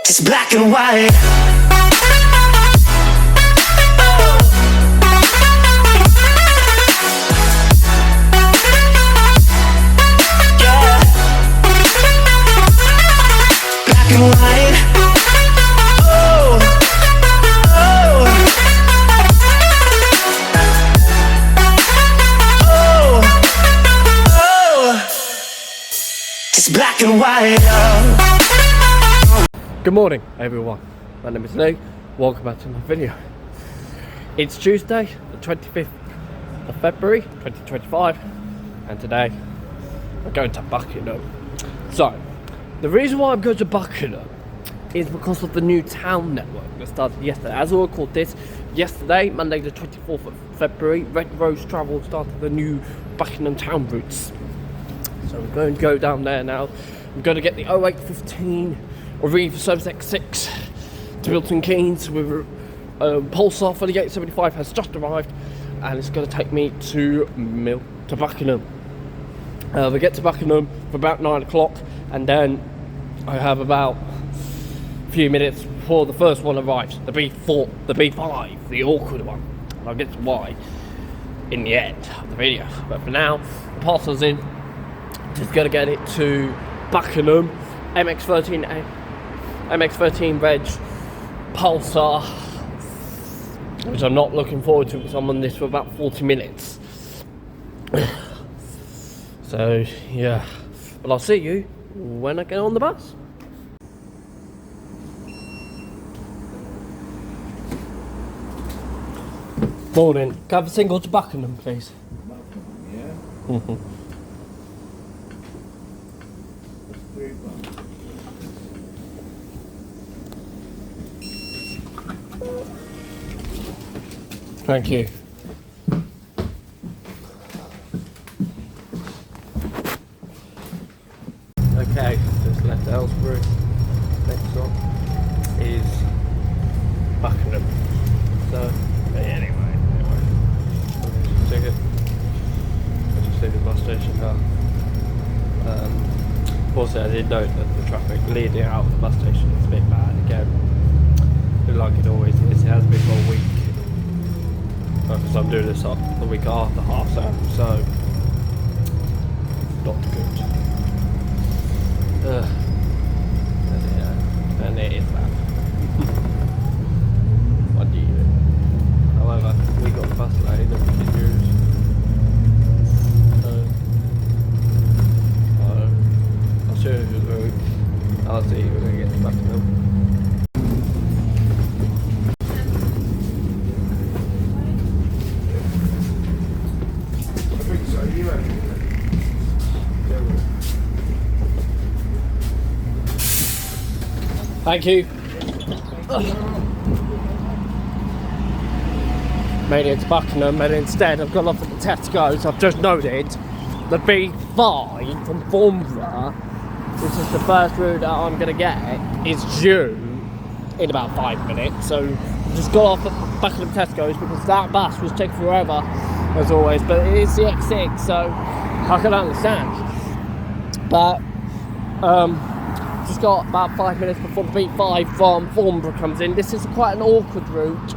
It's black and white. Yeah. Black and white. Oh, oh, oh, oh. It's black and white. Good morning everyone, my name is Lee, welcome back to my video. It's Tuesday, the 25th of February 2025, and today we're going to Buckingham. So, the reason why I'm going to Buckingham is because of the new town network that started yesterday. As I recorded this, yesterday, Monday the 24th of February, Red Rose Travel started the new Buckingham town routes. So we're going to go down there now. I'm going to get the 0815 Arriva Service X6 to Milton Keynes with Pulsar for the 875 has just arrived, and it's going to take me to Buckingham. We get to Buckingham for about 9 o'clock, and then I have about a few minutes before the first one arrives, the B4, the B5, the awkward one. And I'll get to why in the end of the video. But for now, the parcel's in. Just going to get it to Buckingham, MX13 Reg Pulsar, which I'm not looking forward to because I'm on this for about 40 minutes. So yeah, but I'll see you when I get on the bus. Morning. Can I have a single to Buckingham, please? Buckingham, yeah. Thank you. Okay, just left Aylesbury. Next stop is Buckingham. So, anyway. Ticket. I just see the bus station now. Also, I did note that the traffic leading out of the bus station is a bit bad again. Like it always is. It has been for a week. Because I'm doing this up the week after half term, so not good. And it is bad. What do you do? However, we got the bus lane that we can use. I'll show you the route. I'll see you when we get to Buckingham. Thank you. Made it to Buckingham, and instead I've gone off at the Tesco's. I've just noted the B5 from Farnborough, which is the first route that I'm going to get, is due in about 5 minutes. So I've just got off at Buckingham Tesco's because that bus was taking forever, as always. But it is the X6, so I can understand. But just got about 5 minutes before the B5 from Farnborough comes in. This is quite an awkward route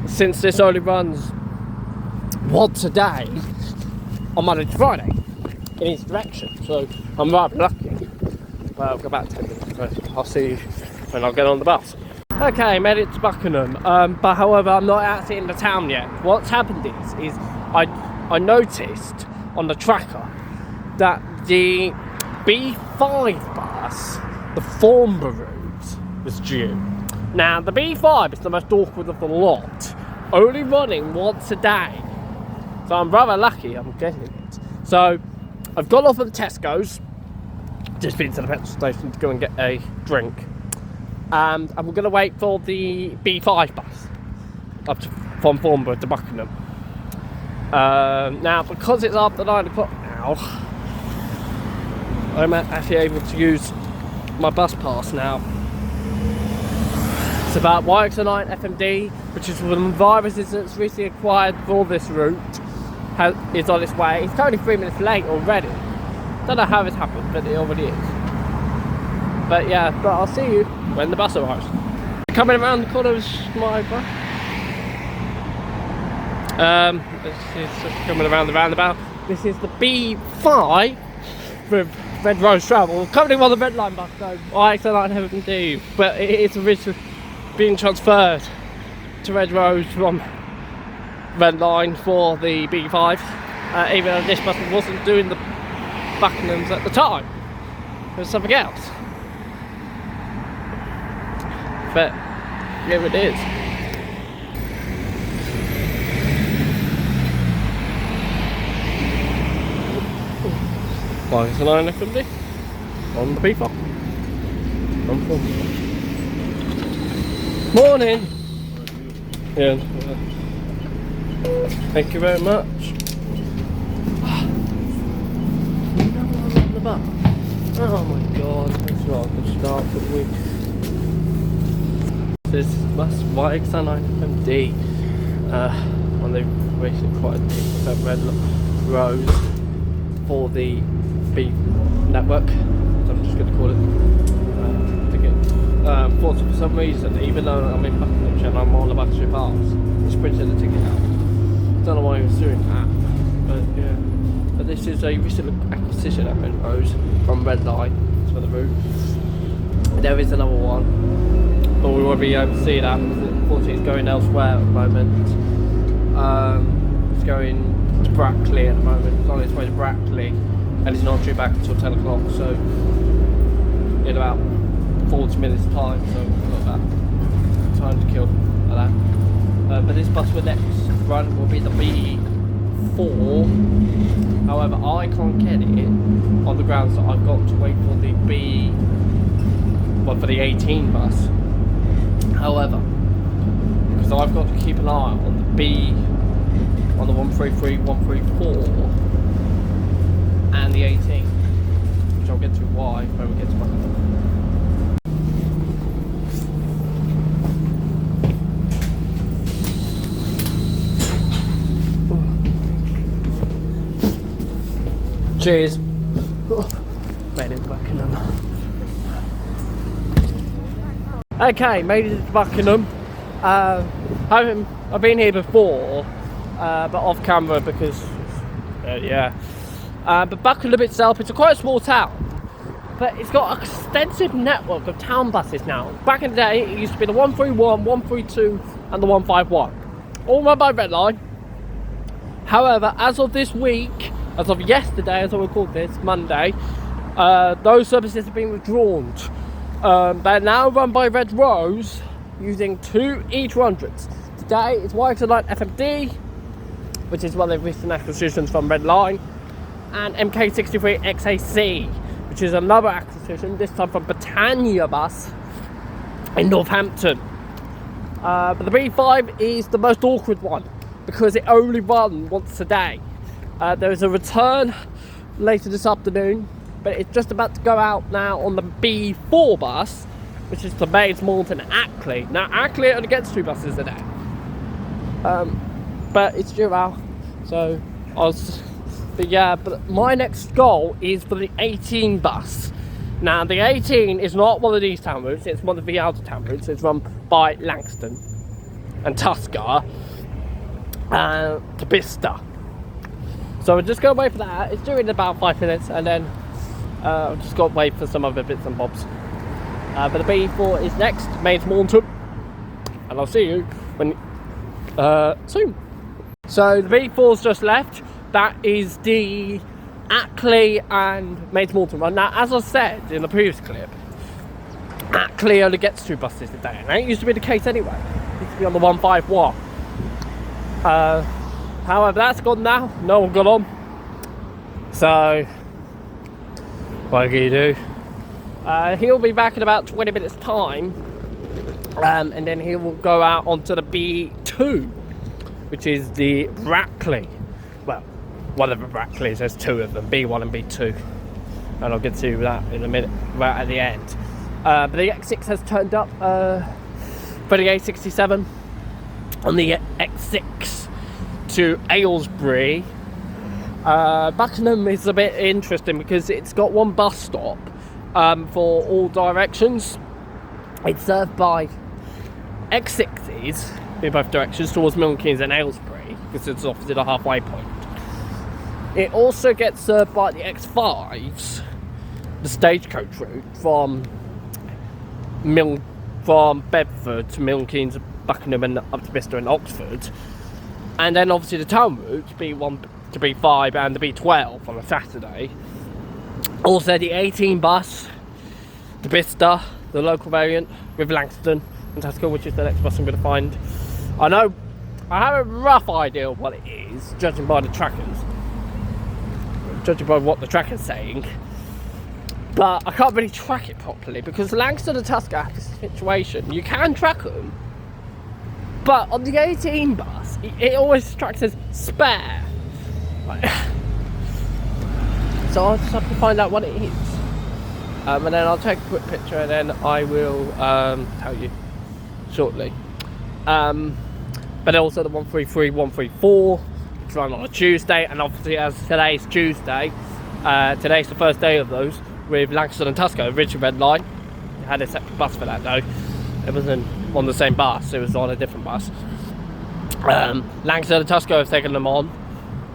since this only runs once a day on Monday to Friday in each direction. So I'm rather lucky. Well, I've got about 10 minutes, so I'll see you when I get on the bus. Okay, made it to Buckingham, but however I'm not actually in the town yet. What's happened is I noticed on the tracker that the B5 bus, the Farnborough route, was due. Now the B5 is the most awkward of the lot, only running once a day. So I'm rather lucky I'm getting it. So I've got off at the Tesco's, just been to the petrol station to go and get a drink. And we're going to wait for the B5 bus up from Farnborough to Buckingham. Now because it's after 9 o'clock now, I'm actually able to use my bus pass now. It's about YX09 FMD, which is one of the viruses that's recently acquired for this route, is on its way. It's currently 3 minutes late already. Don't know how it's happened, but it already is. But yeah, but I'll see you when the bus arrives. Coming around the corner is my bus. This is just coming around the roundabout. This is the B5 with Red Rose Travel. Currently on the Red Line bus though. IX09 haven't do, but it is originally being transferred to Red Rose from Red Line for the B5. Even though this bus wasn't doing the Buckinghams at the time. It was something else. But here it is. IX09 FMD on the B5. Morning. Yeah. Thank you very much. Oh my god, that's not a good start for the week. This bus IX09 FMD. And they've wasted quite a bit of Red Rose for the B network, so I'm just going to call it ticket. For some reason, even though I'm in Buckingham and I'm on a battery pass, it's printed the ticket out. Don't know why he was doing that, but yeah. But this is a recent acquisition at Red Rose from Red Line for the route. There is another one, but we won't be able to see that because unfortunately it's going elsewhere at the moment. It's going to Brackley at the moment. It's on its way to Brackley and it's not due back until 10 o'clock, so in about 40 minutes time, so we've got that time to kill for that. But this bus will next run will be the B4. However, I can't get it on the grounds that I've got to wait for the for the 18 bus. However, because I've got to keep an eye on the 133, 134 and the 18, which I'll get to why when we get to Buckingham. Cheers. Made it to Buckingham. Okay, made it to Buckingham. I've been here before, but off camera because, yeah. But Buckingham itself, it's quite a small town, but it's got an extensive network of town buses now. Back in the day, it used to be the 131, 132, and the 151, all run by Red Line. However, as of this week, as of yesterday, as I record this, Monday, those services have been withdrawn. They're now run by Red Rose using 2 E200s. Today it's IX09 FMD, which is one of the recent acquisitions from Red Line, and MK63 XAC, which is another acquisition, this time from Britannia Bus in Northampton. But the B5 is the most awkward one because it only runs once a day. There is a return later this afternoon, but it's just about to go out now on the B4 bus, which is the Maids Moulton Ackley. Now Ackley only gets 2 buses a day, but it's due out, so but my next goal is for the 18 bus. Now the 18 is not one of these town routes, it's one of the outer town routes. It's run by Langston and Tusker to Bicester. So we're just going to wait for that. It's due in about 5 minutes, and then I've just got to wait for some other bits and bobs. But the B4 is next, Maids Moulton, and I'll see you when soon. So the B4's just left. That is the Ackley and Maids Moulton run. Now, as I said in the previous clip, Ackley only gets 2 buses a day, and that used to be the case anyway. It used to be on the 151. However, that's gone now. No one got on. So, what can you do? He'll be back in about 20 minutes time, and then he will go out onto the B2, which is the Brackley. Well, one of the Brackleys, there's 2 of them, B1 and B2, and I'll get to that in a minute, right at the end. But the X6 has turned up for the A67 on the X6 to Aylesbury. Buckingham is a bit interesting because it's got 1 bus stop, for all directions. It's served by X6s in both directions towards Milton Keynes and Aylesbury, because it's opposite a halfway point. It also gets served by the X5s, the stagecoach route from Bedford to Milton Keynes, Buckingham and up to Bicester and Oxford. And then obviously the town route, B1 to B5 and the B12 on a Saturday. Also the 18 bus to Bicester, the local variant, with Langston and Tesco, which is the next bus I'm going to find. I know, I have a rough idea of what it is, judging by the trackers. Judging by what the tracker's saying. But I can't really track it properly, because Langston and Tesco have this situation. You can track them, but on the 18 bus, it always tracks as spare. So I'll just have to find out what it is. And then I'll take a quick picture and then I will tell you shortly. But also the 133, 134, which run on a Tuesday, and obviously as today's Tuesday, today's the first day of those with Langston and Tesco, Richard Red Line. I had a separate bus for that though. It wasn't on the same bus, it was on a different bus. Langston and Tesco have taken them on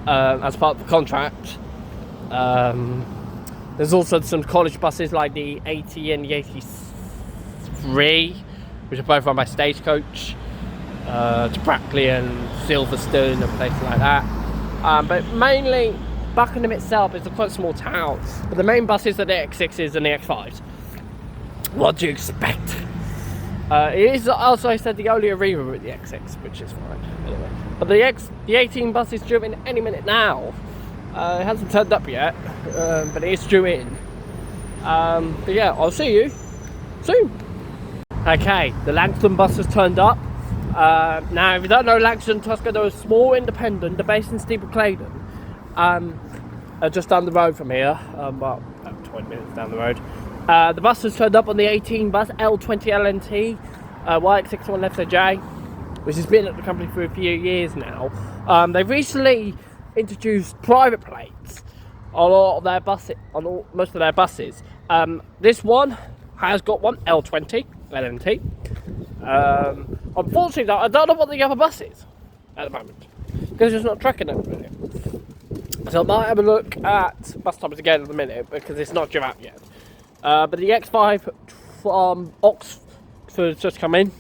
as part of the contract. There's also some college buses like the 80 and the 83, which are both run by Stagecoach, to Brackley and Silverstone and places like that. But mainly Buckingham itself is a quite small town, but the main buses are the X6s and the X5s. What do you expect? It is also, I said, the only Arriva with the X6, which is fine anyway. But the 18 bus is due in any minute now. It hasn't turned up yet, but it is due in. But yeah, I'll see you soon. Okay, the Langston bus has turned up. Now, if you don't know Langston and Tesco, they're a small independent. They're based in Steeple Claydon, just down the road from here, about 20 minutes down the road. The bus has turned up on the 18 bus, L20 LNT, YX61 FJ, which has been at the company for a few years now. They've recently introduced private plates on all of their buses, most of their buses. This one has got one L20 LNT. Unfortunately though, I don't know what the other bus is at the moment, because it's not tracking it really. So I might have a look at bus times again in a minute, because it's not due out yet. But the X5 from Oxford's just come in.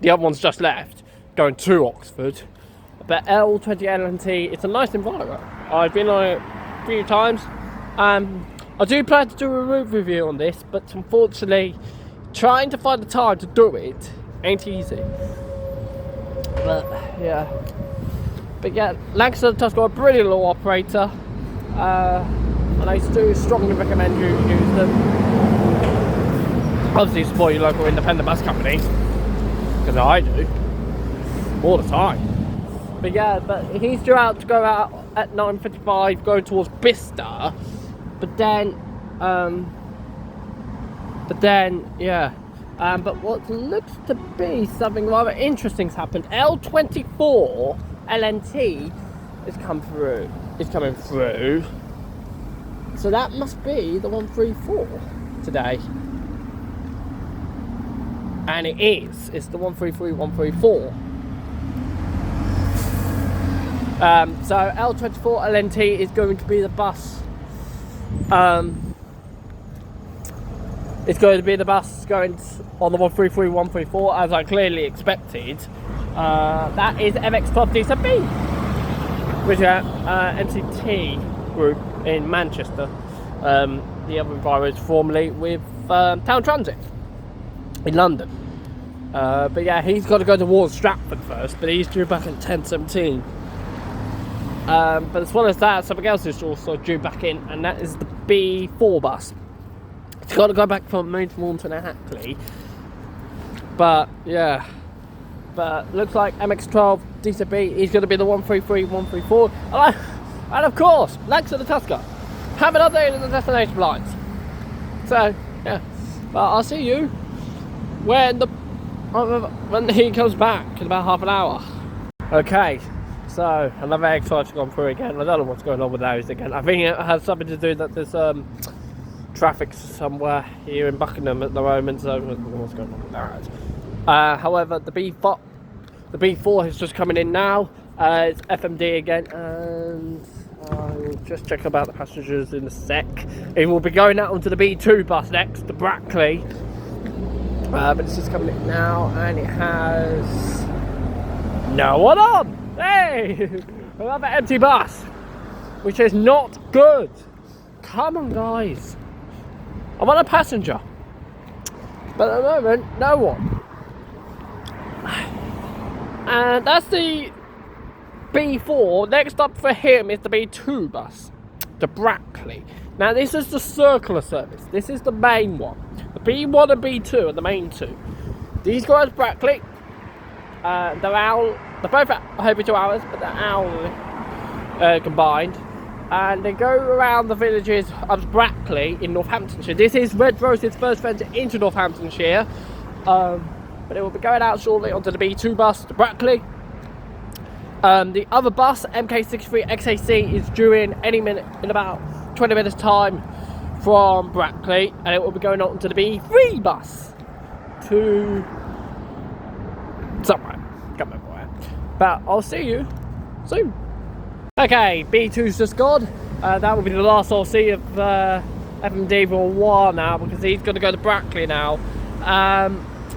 The other one's just left, going to Oxford. But L20 LNT, it's a nice environment. I've been on it a few times. I do plan to do a route review on this, but unfortunately, trying to find the time to do it ain't easy. But yeah, Langston and Tesco are a brilliant little operator, and I do strongly recommend you use them. Obviously, support your local independent bus company, because I do all the time. But yeah, but he's due out to go out at 9:55, going towards Bicester. But then but what looks to be something rather interesting has happened. L24 LNT is coming through. So that must be the 134 today. And it is. It's the 133, 134. So L24 LNT is going to be the bus. It's going to be the bus going on the 133, 134, as I clearly expected. That is MX12 DCB, which is MCT group in Manchester. The other environment is formerly with Town Transit in London. But yeah, he's got to go towards Stratford first, but he's due back at 10:17. But as well as that, something else is also due back in, and that is the B4 bus. It's got to go back from Main Taunton and Hackley. But yeah, but looks like MX12 DCB is going to be the 133, 134, and of course, Langston and Tesco have an update in the destination lines. So yeah, but I'll see you when he comes back in about half an hour. Okay. So, another X5's gone through again. I don't know what's going on with those again. I think it has something to do that there's traffic somewhere here in Buckingham at the moment, so what's going on with that? However, the B4 is just coming in now. It's FMD again, and I'll just check about the passengers in a sec. It will be going out onto the B2 bus next to Brackley, but it's just coming in now, and it has no one on. Hey, another empty bus, which is not good. Come on, guys. I want a passenger, but at the moment, no one. And that's the B4. Next up for him is the B2 bus to Brackley. Now, this is the circular service. This is the main one. The B1 and B2 are the main two. These guys, Brackley, they're both over 2 hours, but they're hourly combined. And they go around the villages of Brackley in Northamptonshire. This is Red Rose's first venture into Northamptonshire. But it will be going out shortly onto the B2 bus to Brackley. The other bus, MK63 XAC, is due in any minute, in about 20 minutes time from Brackley, and it will be going on to the B3 bus to somewhere. Can't remember where. But I'll see you soon. Okay, B2's just gone. That will be the last I'll see of FMD for a while now, because he's going to go to Brackley now.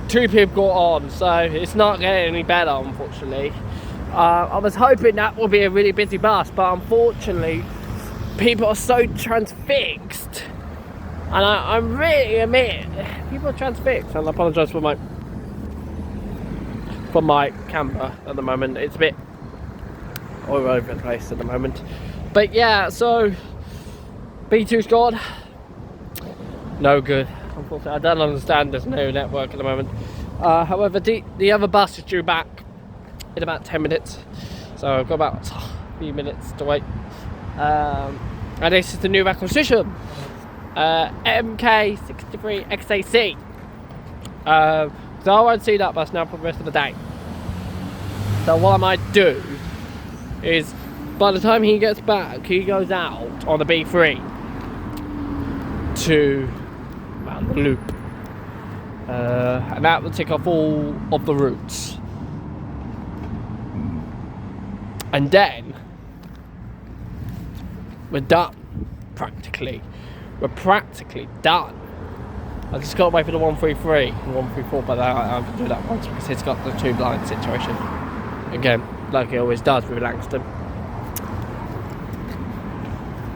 2 people got on, so it's not getting any better, unfortunately. I was hoping that would be a really busy bus, but unfortunately people are so transfixed, and I really admit people are transfixed, and I apologise for my camera at the moment. It's a bit all over the place at the moment, but yeah, so B2's gone. No good, unfortunately. I don't understand this new network at the moment. However, the other bus is due back in about 10 minutes, so I've got about a few minutes to wait. And this is the new acquisition, MK63 XAC. So I won't see that bus now for the rest of the day. So what I might do is, by the time he gets back, he goes out on the B3 to the loop, and that will tick off all of the routes, and then we're done. We're practically done. I just got to wait for the 133 and 134, but I can do that once because it's got the 2 blind situation again, like it always does with Langston.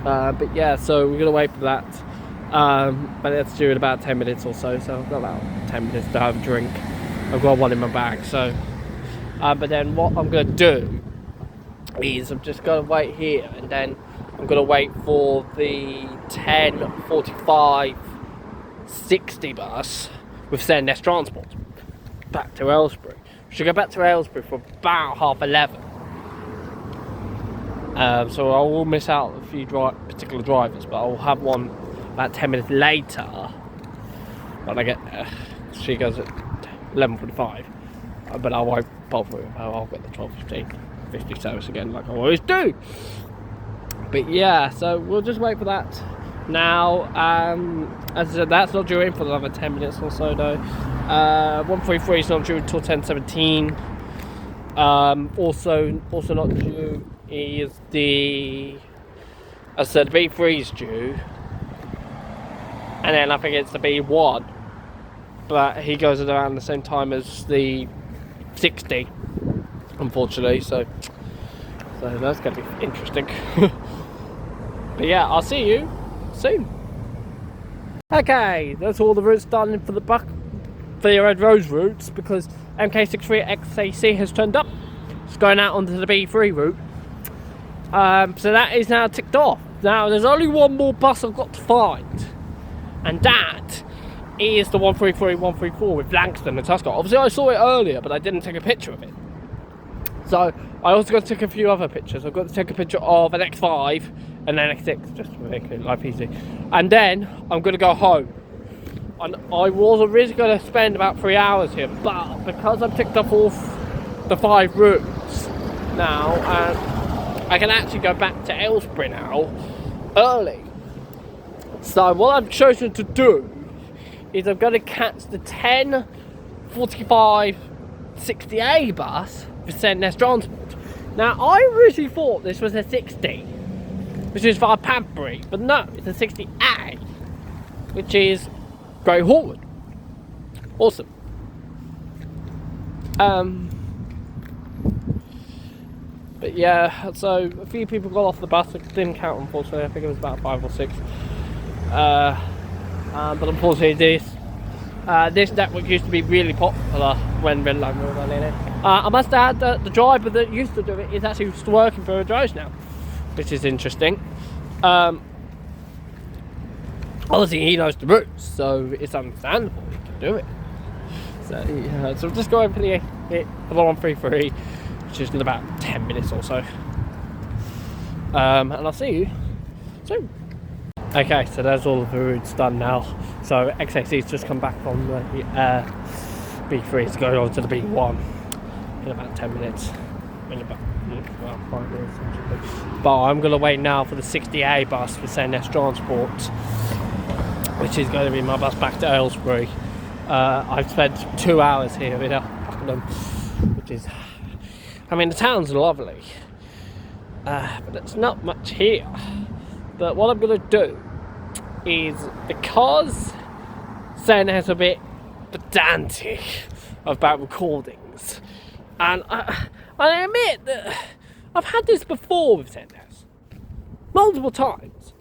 But yeah, so we're gonna wait for that. But that's due in about 10 minutes or so, so I've got about 10 minutes to have a drink. I've got one in my bag, so but then what I'm gonna do is I'm just gonna wait here, and then I'm gonna wait for the 10:45:60 bus with Sandnes Transport back to Aylesbury. We should go back to Aylesbury for about 11:30. So I will miss out a few particular drivers, but I'll have one about 10 minutes later when I get there. She goes at 11:45, but I won't bother with her. I'll get the 12:50 service again, like I always do. But yeah, so we'll just wait for that now. As I said, that's not due in for another 10 minutes or so though. 133 is not due until 10:17. Also not due is the, as I said, the B3 is due, and then I think it's the B1, but he goes at around the same time as the 60, unfortunately, so that's going to be interesting. But yeah, I'll see you soon. Okay, that's all the routes done for the Red Rose routes, because MK63 XAC has turned up. It's going out onto the B3 route. So that is now ticked off. Now there's only one more bus I've got to find, and that is the 133 134 with Langston and Tuscott. Obviously I saw it earlier, but I didn't take a picture of it. So I also got to take a few other pictures. I've got to take a picture of an X5 and an X6, just to make life easy. And then I'm going to go home. And I was originally going to spend about 3 hours here, but because I've ticked off all the 5 routes now, I can actually go back to Aylesbury now early. So what I've chosen to do is I'm going to catch the 10:45 60A bus for Sandnes Transport. Now I originally thought this was a 60, which is for Padbury, but no, it's a 60A, which is Great Horwood. Awesome. But yeah, so a few people got off the bus. I didn't count, unfortunately. I think it was about 5 or 6. But unfortunately, this network used to be really popular when Red Line were running it. I must add that the driver that used to do it is actually still working for Joe's now, which is interesting. Obviously, he knows the routes, so it's understandable he can do it. So, yeah, so I'm just going for the 133, which is in about 10 minutes or so. And I'll see you soon. Okay, so there's all of the routes done now. So XXC's just come back on the B3 to go on to the B1 in about 10 minutes. In about 5 minutes actually. But I'm going to wait now for the 60A bus for Sandnes Transport, which is going to be my bus back to Aylesbury. I've spent 2 hours here in Buckingham, which is, I mean, the town's lovely, but there's not much here. But what I'm going to do is, because Sandnes a bit pedantic about recordings, and I admit that I've had this before with Sandnes, multiple times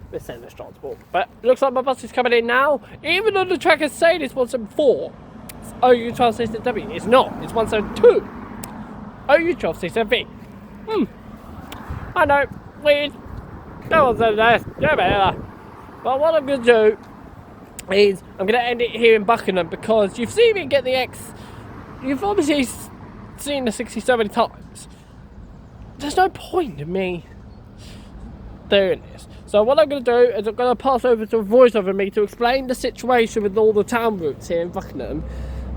with Sandnes Transport, but it looks like my bus is coming in now, even though the track is saying it's 174. It's OU126W. It's not, it's 172. OU126W. I know, weird. No one's done this. Yeah, better. But what I'm going to do is I'm going to end it here in Buckingham, because you've seen me get the X. You've obviously seen the 60 so many times. There's no point in me doing this. So what I'm going to do is I'm going to pass over to a voiceover me to explain the situation with all the town routes here in Buckingham,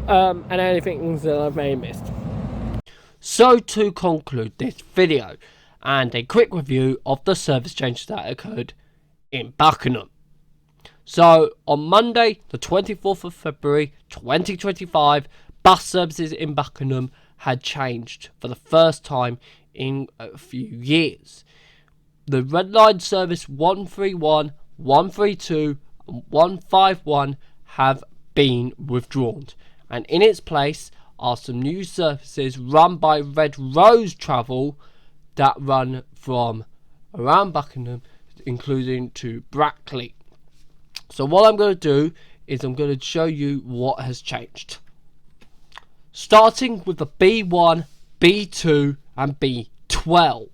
and anything that I may have missed. So to conclude this video, and a quick review of the service changes that occurred in Buckingham. So, on Monday, the 24th of February 2025, bus services in Buckingham had changed for the first time in a few years. The Red Line service 131, 132 and 151 have been withdrawn, and in its place are some new services run by Red Rose Travel that run from around Buckingham, including to Brackley. So what I'm going to do is I'm going to show you what has changed. Starting with the B1, B2 and B12.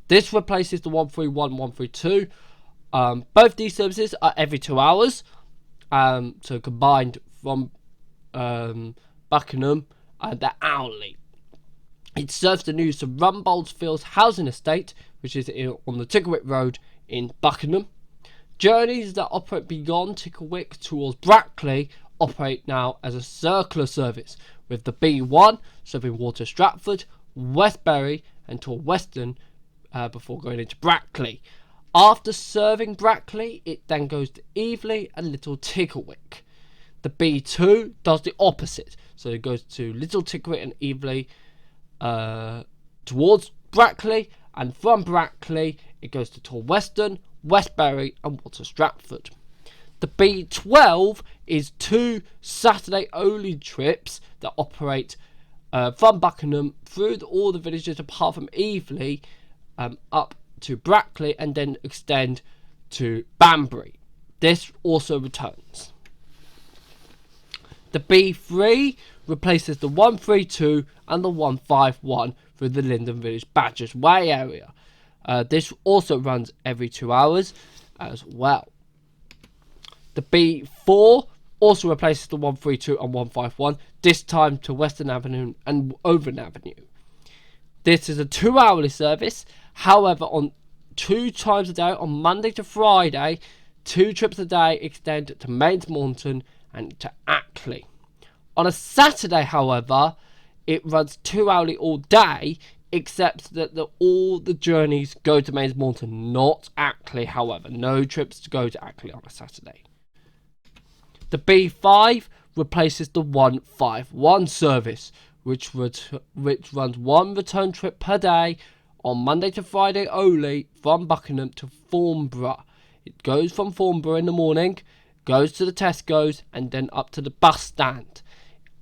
This replaces the 131, 132. Both these services are every 2 hours. So combined from Buckingham, they're hourly. It serves the news to Rumbold's Fields Housing Estate, which is on the Ticklewick Road in Buckingham. Journeys that operate beyond Ticklewick towards Brackley operate now as a circular service, with the B1 serving Water Stratford, Westbury and Tor Weston before going into Brackley. After serving Brackley, it then goes to Eveleigh and Little Ticklewick. The B2 does the opposite, so it goes to Little Ticklewick and Eveleigh towards Brackley, and from Brackley it goes to Tor Weston, Westbury and Water Stratford. The B12 is 2 Saturday only trips that operate from Buckingham through all the villages apart from Eveleigh up to Brackley and then extend to Banbury. This also returns. The B3 replaces the 132 and the 151 through the Linden Village Badgers Way area. This also runs every 2 hours as well. The B4 also replaces the 132 and 151, this time to Western Avenue and Owen Avenue. This is a 2 hourly service, however on 2 times a day on Monday to Friday, 2 trips a day extend to Mains Morton and to Ackley. On a Saturday, however, it runs 2 hourly all day except that all the journeys go to Mains Morton, not Ackley, however. No trips to go to Ackley on a Saturday. The B5 replaces the 151 service, which runs one return trip per day on Monday to Friday only from Buckingham to Farnborough. It goes from Farnborough in the morning, goes to the Tesco's, and then up to the bus stand.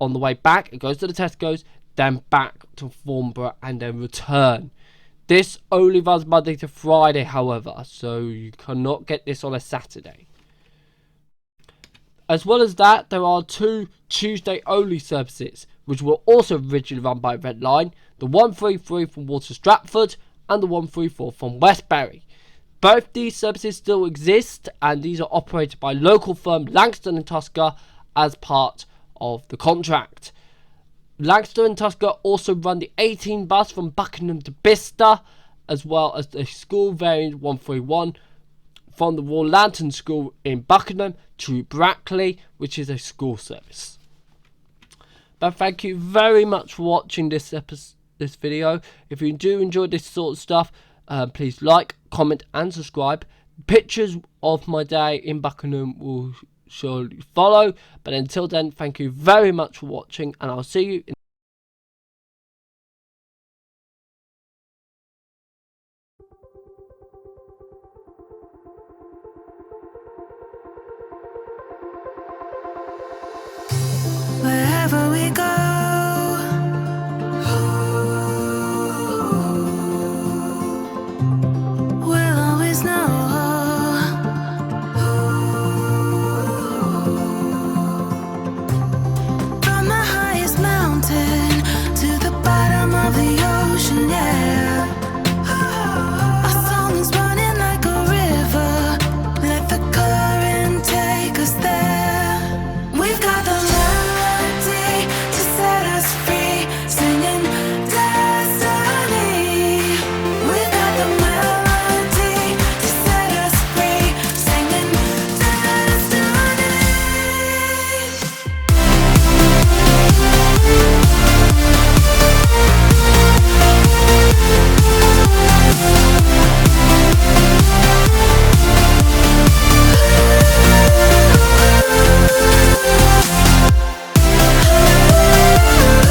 On the way back, it goes to the Tesco's, then back to Farnborough, and then return. This only runs Monday to Friday, however, so you cannot get this on a Saturday. As well as that, there are 2 Tuesday-only services, which were also originally run by Red Line, the 133 from Water Stratford and the 134 from Westbury. Both these services still exist, and these are operated by local firm Langston & Tusker as part of the contract. Langston & Tusker also run the 18 bus from Buckingham to Bicester, as well as the school variant 131 from the Royal Lantern School in Buckingham to Brackley, which is a school service. But thank you very much for watching this video. If you do enjoy this sort of stuff, please like, comment and subscribe. Pictures of my day in Buckingham will surely follow. But until then, thank you very much for watching, and I'll see you in